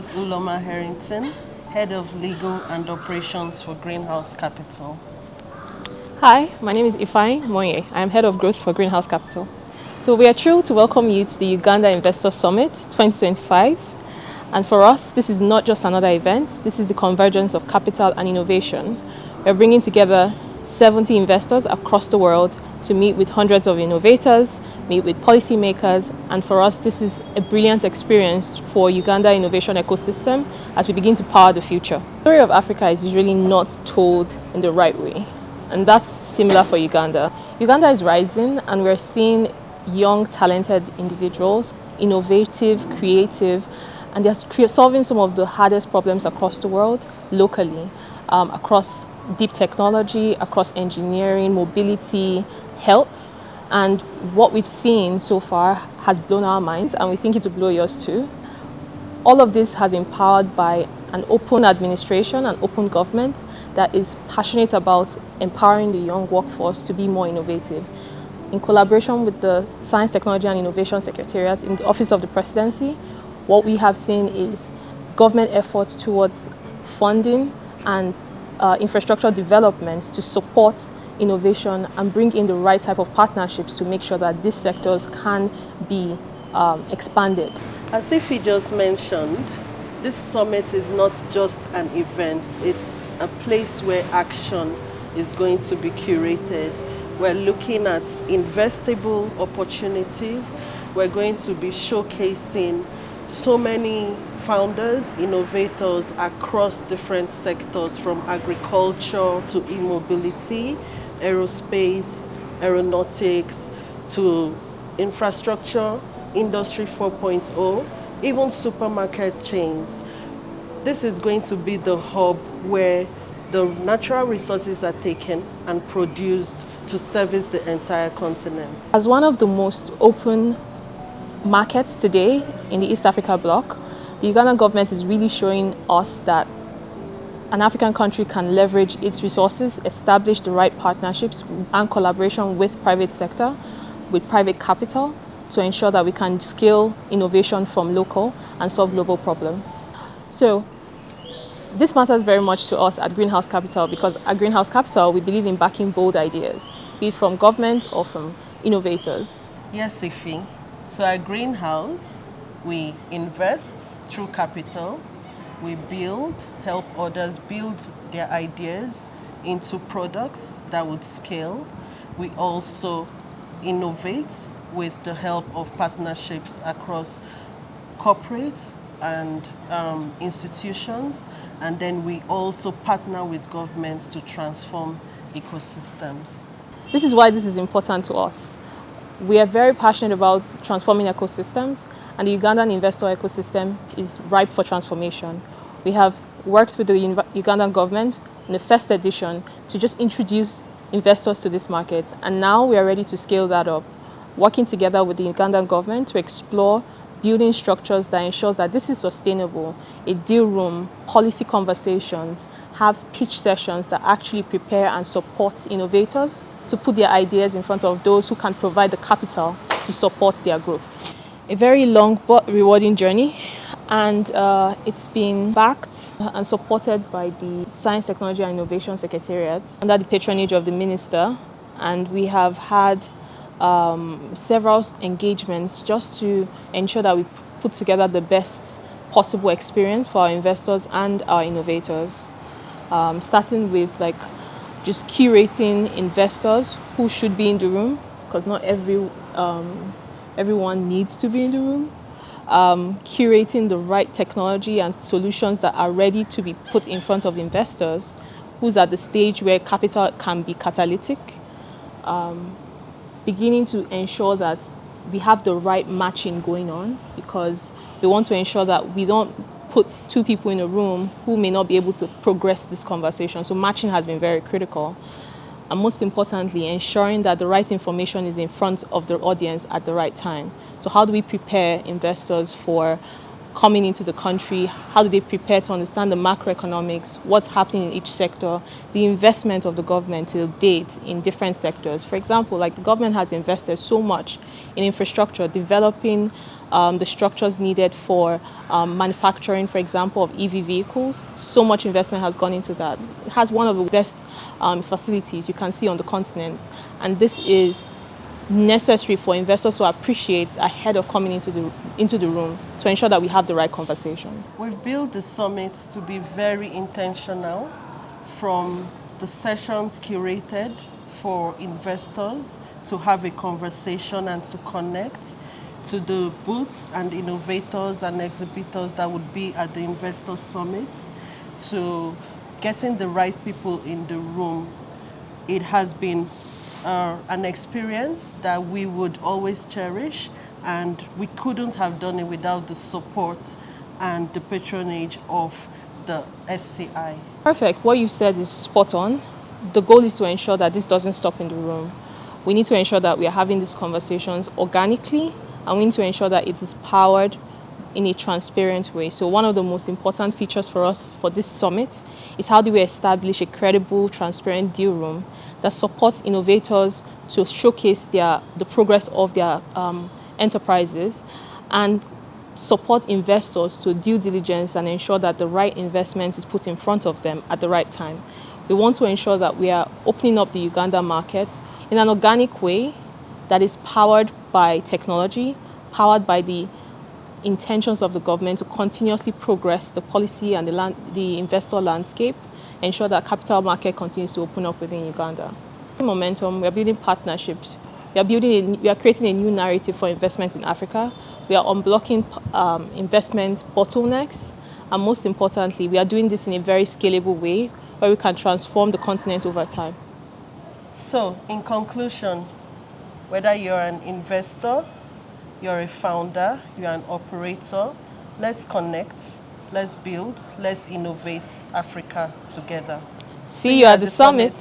is Uloma Harrington, Head of Legal and Operations for Greenhouse Capital. Hi, my name is Ifeanyi Moye. I am Head of Growth for Greenhouse Capital. So we are thrilled to welcome you to the Uganda Investor Summit 2025. And for us, this is not just another event. This is the convergence of capital and innovation. We're bringing together 70 investors across the world to meet with hundreds of innovators, meet with policymakers, and for us, this is a brilliant experience for Uganda innovation ecosystem as we begin to power the future. The story of Africa is usually not told in the right way, and that's similar for Uganda. Uganda is rising, and we're seeing young, talented individuals, innovative, creative, and they're solving some of the hardest problems across the world locally, across deep technology, across engineering, mobility, health. And what we've seen so far has blown our minds, and we think it will blow yours too. All of this has been powered by an open administration, an open government that is passionate about empowering the young workforce to be more innovative. In collaboration with the Science, Technology and Innovation Secretariat in the Office of the Presidency, what we have seen is government efforts towards funding and infrastructure development to support innovation and bring in the right type of partnerships to make sure that these sectors can be expanded. As Ife just mentioned, this summit is not just an event, it's a place where action is going to be curated. We're looking at investable opportunities. We're going to be showcasing so many founders, innovators across different sectors, from agriculture to e-mobility, aerospace, aeronautics, to infrastructure, Industry 4.0, even supermarket chains. This is going to be the hub where the natural resources are taken and produced to service the entire continent. As one of the most open markets today in the East Africa bloc, the Ugandan government is really showing us that an African country can leverage its resources, establish the right partnerships and collaboration with private sector, with private capital, to ensure that we can scale innovation from local and solve global problems. So this matters very much to us at Greenhouse Capital, because at Greenhouse Capital, we believe in backing bold ideas, be it from government or from innovators. Yes, Ife. So at Greenhouse, we invest through capital. We build, help others build their ideas into products that would scale. We also innovate with the help of partnerships across corporates and institutions. And then we also partner with governments to transform ecosystems. This is why this is important to us. We are very passionate about transforming ecosystems, and the Ugandan investor ecosystem is ripe for transformation. We have worked with the Ugandan government in the first edition to just introduce investors to this market, and now we are ready to scale that up, working together with the Ugandan government to explore building structures that ensures that this is sustainable, a deal room, policy conversations, have pitch sessions that actually prepare and support innovators to put their ideas in front of those who can provide the capital to support their growth. A very long but rewarding journey, and it's been backed and supported by the Science, Technology and Innovation Secretariat under the patronage of the Minister, and we have had several engagements just to ensure that we put together the best possible experience for our investors and our innovators. Starting with just curating investors who should be in the room, because not everyone needs to be in the room. Curating the right technology and solutions that are ready to be put in front of investors, who's at the stage where capital can be catalytic. Beginning to ensure that we have the right matching going on, because we want to ensure that we don't put two people in a room who may not be able to progress this conversation. So matching has been very critical. And most importantly, ensuring that the right information is in front of the audience at the right time. So how do we prepare investors for coming into the country, how do they prepare to understand the macroeconomics, what's happening in each sector, the investment of the government to date in different sectors. For example, like the government has invested so much in infrastructure, developing the structures needed for manufacturing, for example, of EV vehicles. So much investment has gone into that. It has one of the best facilities you can see on the continent, and this is necessary for investors to appreciate ahead of coming into the room to ensure that we have the right conversations. We've built the summit to be very intentional, from the sessions curated for investors to have a conversation and to connect, to the booths and innovators and exhibitors that would be at the Investor Summit, to getting the right people in the room. It has been an experience that we would always cherish, and we couldn't have done it without the support and the patronage of the SCI. Perfect. What you said is spot on. The goal is to ensure that this doesn't stop in the room. We need to ensure that we are having these conversations organically, and we need to ensure that it is powered in a transparent way. So one of the most important features for us for this summit is how do we establish a credible, transparent deal room that supports innovators to showcase the progress of their enterprises, and support investors to due diligence and ensure that the right investment is put in front of them at the right time. We want to ensure that we are opening up the Uganda market in an organic way that is powered by technology, powered by the intentions of the government to continuously progress the policy and the investor landscape, ensure that capital market continues to open up within Uganda. Momentum, we are building partnerships. We are creating a new narrative for investment in Africa. We are unblocking investment bottlenecks, and most importantly, we are doing this in a very scalable way where we can transform the continent over time. So, in conclusion, whether you're an investor, you're a founder, you're an operator, let's connect, let's build, let's innovate Africa together. See you at the summit.